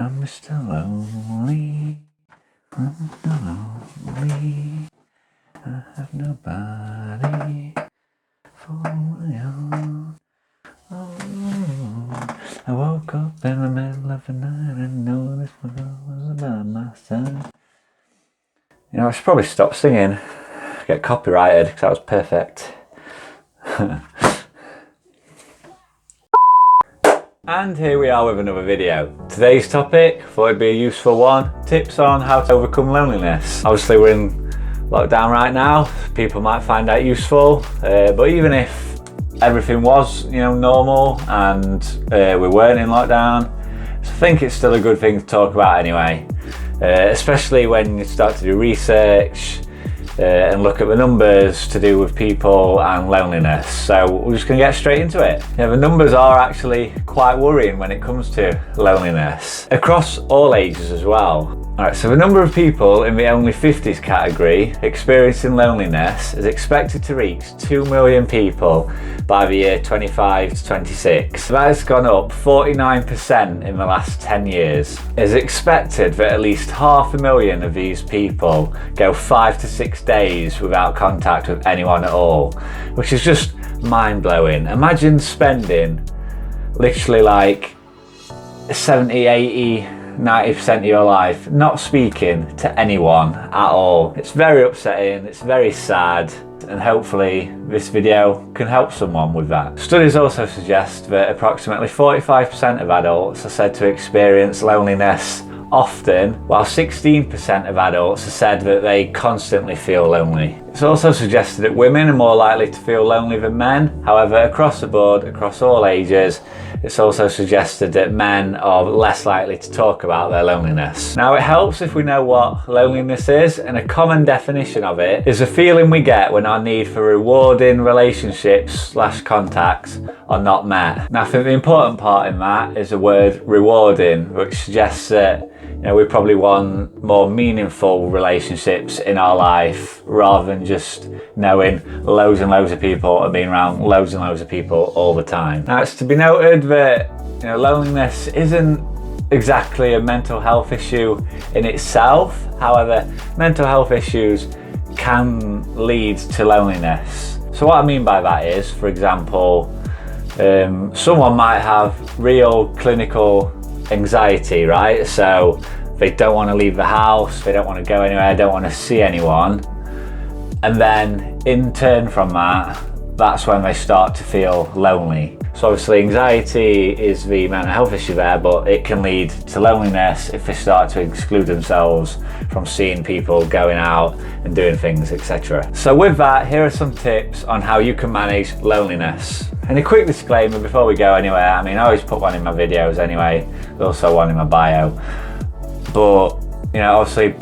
I'm Mr. Lonely. I'm Mr. Lonely. I have nobody for my own. Oh, I woke up in the middle of the night and noticed what was about my son. You know, I should probably stop singing. Get copyrighted because that was perfect. And here we are with another video. Today's topic, thought it'd be a useful one, tips on how to overcome loneliness. Obviously we're in lockdown right now, people might find that useful, but even if everything was, normal and we weren't in lockdown, I think it's still a good thing to talk about anyway, especially when you start to do research and look at the numbers to do with people and loneliness. So we're just going to get straight into it. The numbers are actually quite worrying when it comes to loneliness, across all ages as well. Alright, so the number of people in the only 50s category experiencing loneliness is expected to reach 2 million people by the year 25 to 26. That has gone up 49% in the last 10 years. It is expected that at least 500,000 of these people go 5 to 6 days without contact with anyone at all, which is just mind-blowing. Imagine spending literally like 70, 80, 90% of your life not speaking to anyone at all. It's very upsetting, it's very sad, and hopefully this video can help someone with that. Studies also suggest that approximately 45% of adults are said to experience loneliness often, while 16% of adults have said that they constantly feel lonely. It's also suggested that women are more likely to feel lonely than men. However, across the board, across all ages, it's also suggested that men are less likely to talk about their loneliness. Now, it helps if we know what loneliness is, and a common definition of it is a feeling we get when our need for rewarding relationships / contacts are not met. Now, I think the important part in that is the word rewarding, which suggests that we probably want more meaningful relationships in our life rather than just knowing loads and loads of people and being around loads and loads of people all the time. Now, it's to be noted that loneliness isn't exactly a mental health issue in itself. However, mental health issues can lead to loneliness. So what I mean by that is, for example, someone might have real clinical anxiety, right? So they don't want to leave the house, they don't want to go anywhere, don't want to see anyone. And then in turn from that, that's when they start to feel lonely. So obviously anxiety is the mental health issue there, but it can lead to loneliness if they start to exclude themselves from seeing people, going out and doing things, etc. So with that, here are some tips on how you can manage loneliness. And a quick disclaimer before we go anywhere, I always put one in my videos anyway, there's also one in my bio. But, obviously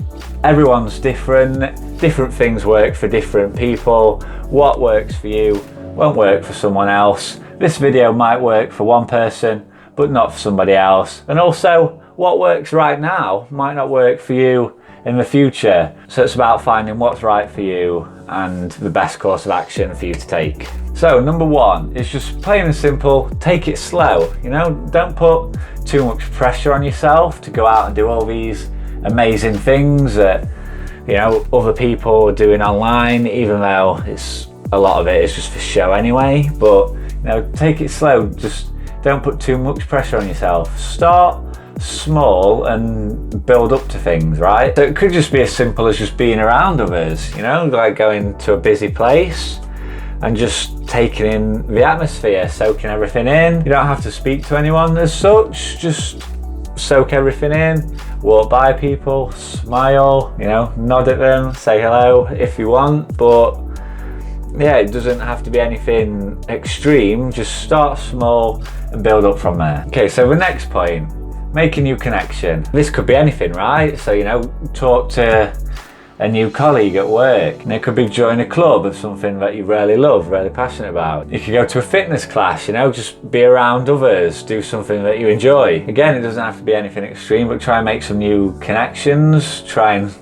everyone's different things work for different people. What works for you won't work for someone else. This video might work for one person, but not for somebody else. And also, what works right now might not work for you in the future. So it's about finding what's right for you and the best course of action for you to take. So number one is just plain and simple, take it slow. Don't put too much pressure on yourself to go out and do all these amazing things that other people are doing online, even though a lot of it is just for show anyway. But take it slow, just don't put too much pressure on yourself. Start small and build up to things, right? So it could just be as simple as just being around others, like going to a busy place and just taking in the atmosphere, soaking everything in. You don't have to speak to anyone as such, just soak everything in, walk by people, smile, nod at them, say hello if you want, but yeah, it doesn't have to be anything extreme, just start small and build up from there. Okay, so the next point, make a new connection. This could be anything, right? So, talk to a new colleague at work. And it could be join a club of something that you really love, really passionate about. You could go to a fitness class, just be around others, do something that you enjoy. Again, it doesn't have to be anything extreme, but try and make some new connections, try and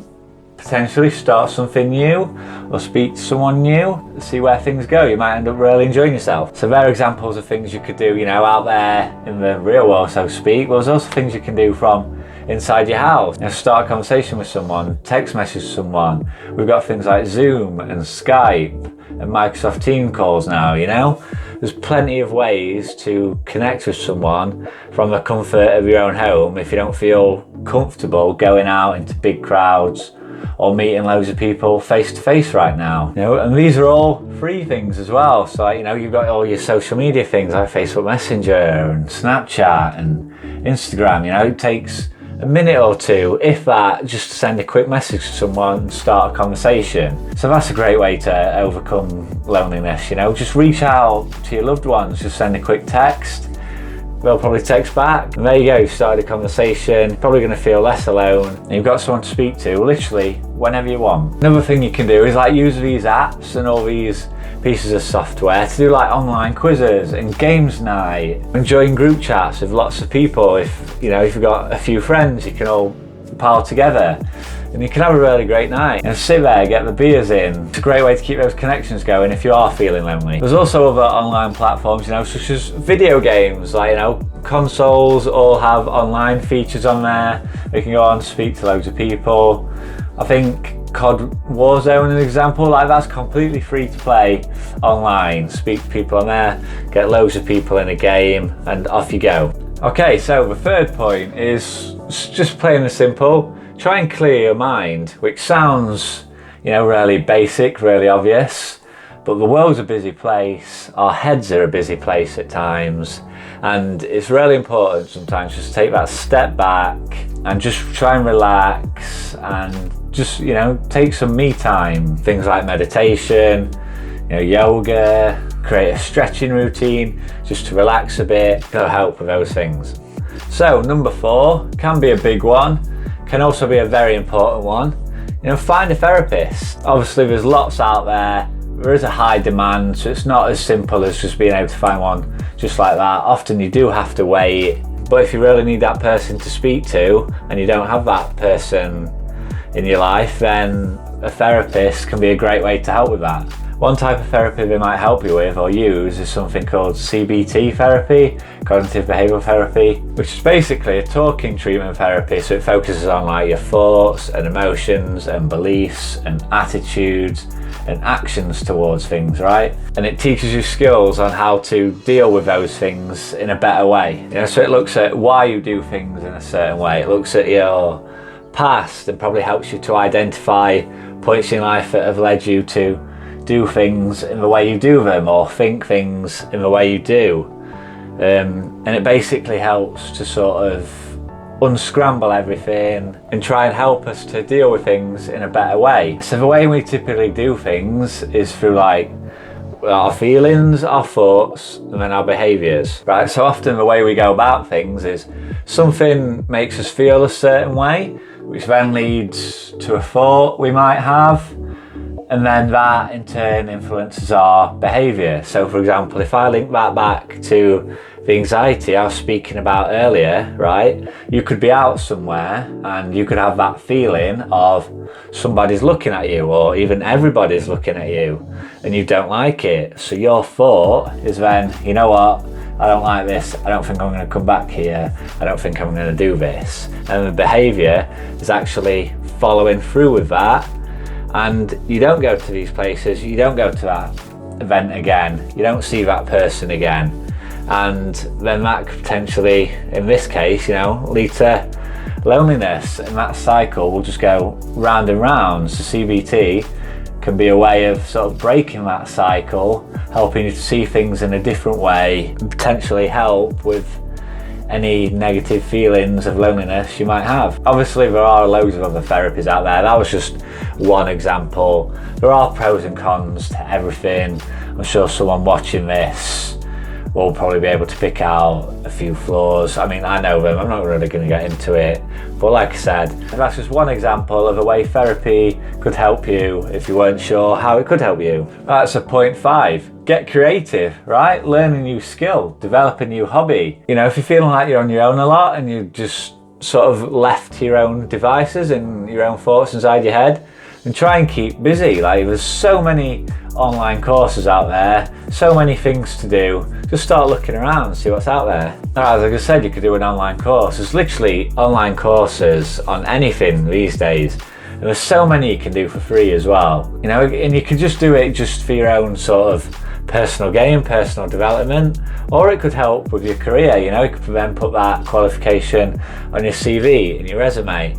potentially start something new or speak to someone new, see where things go. You might end up really enjoying yourself. So there are examples of things you could do, out there in the real world, so to speak. Well, there's also things you can do from inside your house. Start a conversation with someone, text message someone. We've got things like Zoom and Skype and Microsoft Teams calls now, There's plenty of ways to connect with someone from the comfort of your own home if you don't feel comfortable going out into big crowds or meeting loads of people face to face right now. And these are all free things as well. So you've got all your social media things like Facebook Messenger and Snapchat and Instagram. It takes a minute or two, if that, just to send a quick message to someone and start a conversation. So that's a great way to overcome loneliness. Just reach out to your loved ones, just send a quick text. They'll probably text back, and there you go, you've started a conversation. You're probably going to feel less alone, and you've got someone to speak to literally whenever you want. Another thing you can do is use these apps and all these pieces of software to do online quizzes and games night, and join group chats with lots of people. If you've got a few friends, you can all pile together and you can have a really great night and sit there, get the beers in. It's a great way to keep those connections going if you are feeling lonely. There's also other online platforms, such as video games, consoles all have online features on there. You can go on and speak to loads of people. I think COD Warzone, an example, that's completely free to play online. Speak to people on there, get loads of people in a game, and off you go. Okay, so the third point is just plain and simple. Try and clear your mind, which sounds, really basic, really obvious, but the world's a busy place. Our heads are a busy place at times, and it's really important sometimes just to take that step back and just try and relax and just, take some me time. Things like meditation, yoga, create a stretching routine just to relax a bit. It'll help with those things. So number 4 can be a big one, can also be a very important one. Find a therapist. Obviously there's lots out there. There is a high demand, so it's not as simple as just being able to find one just like that. Often you do have to wait, but if you really need that person to speak to and you don't have that person in your life, then a therapist can be a great way to help with that. One type of therapy they might help you with or use is something called CBT therapy, cognitive behavioural therapy, which is basically a talking treatment therapy. So it focuses on your thoughts and emotions and beliefs and attitudes and actions towards things, right? And it teaches you skills on how to deal with those things in a better way. So it looks at why you do things in a certain way. It looks at your past and probably helps you to identify points in life that have led you to do things in the way you do them or think things in the way you do. And it basically helps to sort of unscramble everything and try and help us to deal with things in a better way. So the way we typically do things is through our feelings, our thoughts, and then our behaviours, right? So often the way we go about things is something makes us feel a certain way, which then leads to a thought we might have, and then that in turn influences our behaviour. So for example, if I link that back to the anxiety I was speaking about earlier, right? You could be out somewhere and you could have that feeling of somebody's looking at you or even everybody's looking at you and you don't like it. So your thought is then, you know what? I don't like this. I don't think I'm going to come back here. I don't think I'm going to do this. And the behaviour is actually following through with that. And you don't go to these places, you don't go to that event again, you don't see that person again. And then that could potentially, in this case, lead to loneliness. And that cycle will just go round and round. So CBT can be a way of sort of breaking that cycle, helping you to see things in a different way, and potentially help with any negative feelings of loneliness you might have. Obviously there are loads of other therapies out there. That was just one example. There are pros and cons to everything. I'm sure someone watching this will probably be able to pick out a few flaws. I mean, I know them, I'm not really going to get into it, but like I said, that's just one example of a way therapy could help you if you weren't sure how it could help you. That's a point 5. Get creative, right? Learn a new skill, develop a new hobby. If you're feeling like you're on your own a lot and you're just sort of left to your own devices and your own thoughts inside your head, and try and keep busy. Like, there's so many online courses out there, so many things to do. Just start looking around and see what's out there. As I said, you could do an online course. There's literally online courses on anything these days. And there's so many you can do for free as well. You know, and you could just do it just for your own sort of personal gain, personal development, or it could help with your career. You know, you could then put that qualification on your CV and your resume.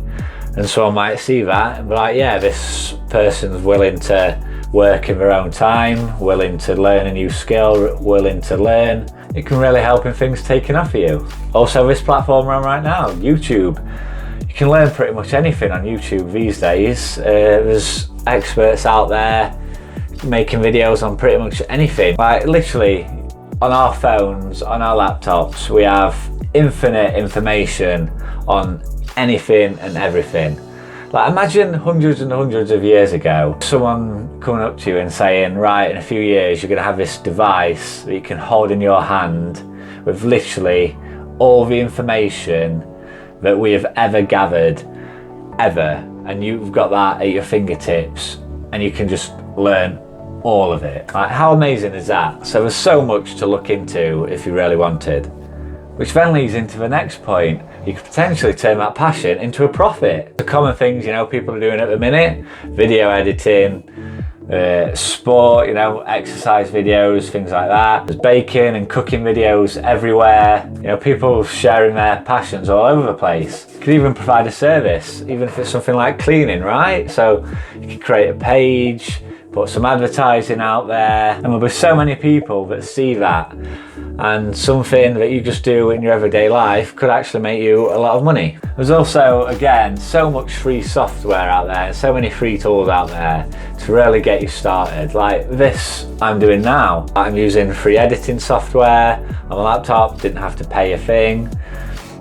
And someone might see that and be like, yeah, this person's willing to work in their own time, willing to learn a new skill, willing to learn. It can really help in things taking off of you. Also, this platform we're on right now, YouTube. You can learn pretty much anything on YouTube these days. There's experts out there making videos on pretty much anything. Like, literally, on our phones, on our laptops, we have infinite information on anything and everything. Like, imagine hundreds and hundreds of years ago, someone coming up to you and saying, right, in a few years you're going to have this device that you can hold in your hand with literally all the information that we have ever gathered, ever, and you've got that at your fingertips and you can just learn all of it. Like, how amazing is that? So there's so much to look into if you really wanted. Which then leads into the next point. You could potentially turn that passion into a profit. The common things, you know, people are doing at the minute: video editing, sport, you know, exercise videos, things like that. There's baking and cooking videos everywhere. You know, people sharing their passions all over the place. You could even provide a service, even if it's something like cleaning, right? So you could create a page, put some advertising out there, and there'll be so many people that see that. And something that you just do in your everyday life could actually make you a lot of money. There's also, again, so much free software out there, so many free tools out there to really get you started. Like this I'm doing now. I'm using free editing software on my laptop, didn't have to pay a thing.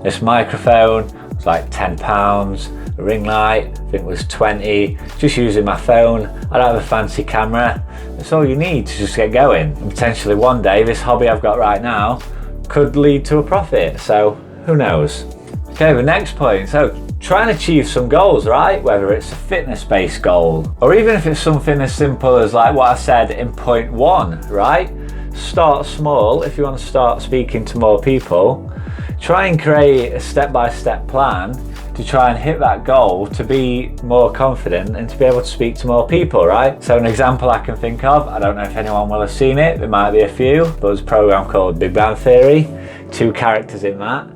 This microphone was like £10. A ring light, I think was 20, just using my phone. I don't have a fancy camera. That's all you need to just get going. And potentially one day, this hobby I've got right now could lead to a profit. So who knows? Okay, the next point. So try and achieve some goals, right? Whether it's a fitness-based goal, or even if it's something as simple as like what I said in point 1, right? Start small. If you want to start speaking to more people, try and create a step-by-step plan to try and hit that goal, to be more confident and to be able to speak to more people, right? So an example I can think of, I don't know if anyone will have seen it, there might be a few, but there's a program called Big Bang Theory, 2 characters in that,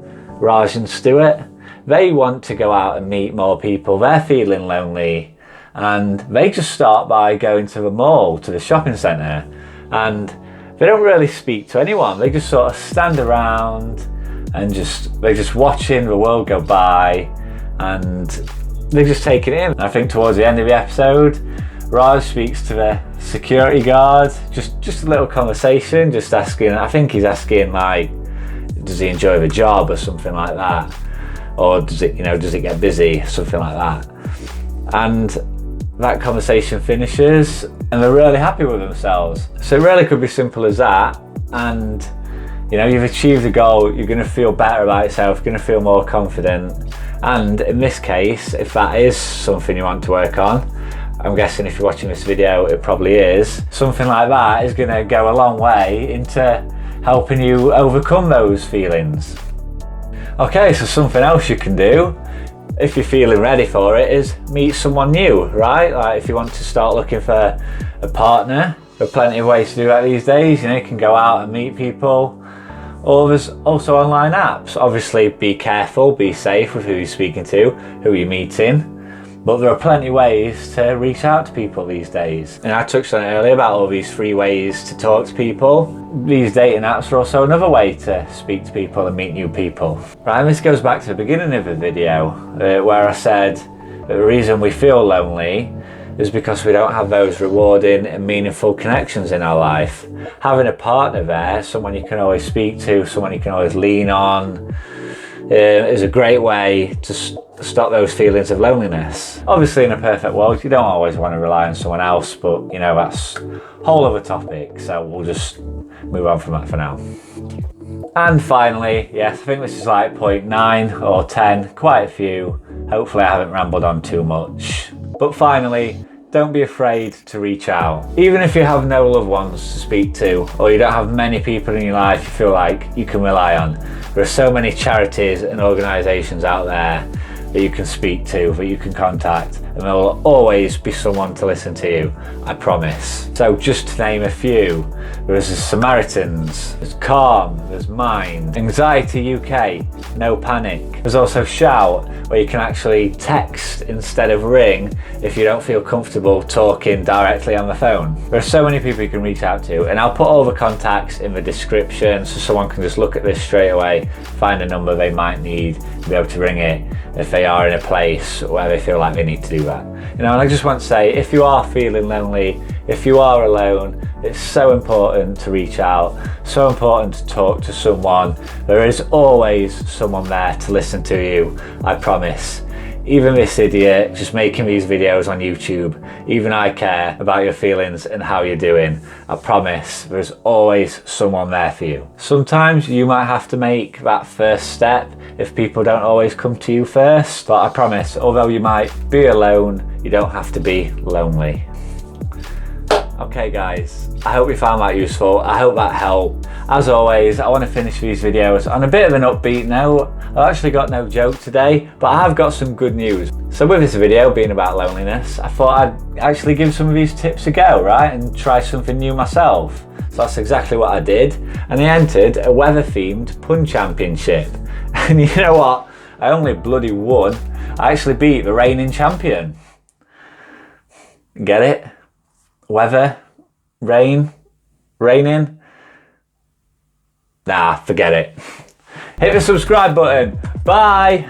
Raj and Stuart. They want to go out and meet more people, they're feeling lonely, and they just start by going to the mall, to the shopping centre, and they don't really speak to anyone, they just sort of stand around and they're just watching the world go by, and they just take it in. I think towards the end of the episode, Raj speaks to the security guard, just a little conversation, just asking, I think he's asking like, does he enjoy the job or something like that? Or does it get busy, something like that? And that conversation finishes and they're really happy with themselves. So it really could be simple as that, and you know, you've achieved the goal, you're going to feel better about yourself, you're going to feel more confident. And in this case, if that is something you want to work on, I'm guessing if you're watching this video, it probably is, something like that is going to go a long way into helping you overcome those feelings. Okay, so something else you can do, if you're feeling ready for it, is meet someone new, right? Like if you want to start looking for a partner, there are plenty of ways to do that these days. You know, you can go out and meet people. Or there's also online apps. Obviously be careful, be safe with who you're speaking to, who you're meeting. But there are plenty of ways to reach out to people these days. And I touched on it earlier about all these free ways to talk to people. These dating apps are also another way to speak to people and meet new people. Right, and this goes back to the beginning of the video where I said that the reason we feel lonely is because we don't have those rewarding and meaningful connections in our life. Having a partner there, someone you can always speak to, someone you can always lean on, is a great way to stop those feelings of loneliness. Obviously in a perfect world, you don't always want to rely on someone else, but you know, that's a whole other topic, so we'll just move on from that for now. And finally, yes, I think this is like point 9 or 10, quite a few. Hopefully I haven't rambled on too much. But finally, don't be afraid to reach out. Even if you have no loved ones to speak to, or you don't have many people in your life you feel like you can rely on, there are so many charities and organisations out there that you can speak to, that you can contact, and there will always be someone to listen to you, I promise. So just to name a few, there's the Samaritans, there's Calm, there's Mind, Anxiety UK, No Panic. There's also Shout, where you can actually text instead of ring if you don't feel comfortable talking directly on the phone. There are so many people you can reach out to, and I'll put all the contacts in the description so someone can just look at this straight away, find a number they might need, and be able to ring it if they are in a place where they feel like they need to do that. You know, and I just want to say, if you are feeling lonely, if you are alone, it's so important to reach out, so important to talk to someone. There is always someone there to listen to you, I promise. Even this idiot just making these videos on YouTube, even I care about your feelings and how you're doing. I promise there's always someone there for you. Sometimes you might have to make that first step if people don't always come to you first, but I promise, although you might be alone, you don't have to be lonely. Okay guys, I hope you found that useful. I hope that helped. As always, I want to finish these videos on a bit of an upbeat note. I've actually got no joke today, but I have got some good news. So with this video being about loneliness, I thought I'd actually give some of these tips a go, right? And try something new myself. So that's exactly what I did. And I entered a weather-themed pun championship. And you know what? I only bloody won. I actually beat the reigning champion. Get it? Weather, rain, raining. Nah, forget it. Hit the subscribe button. Bye.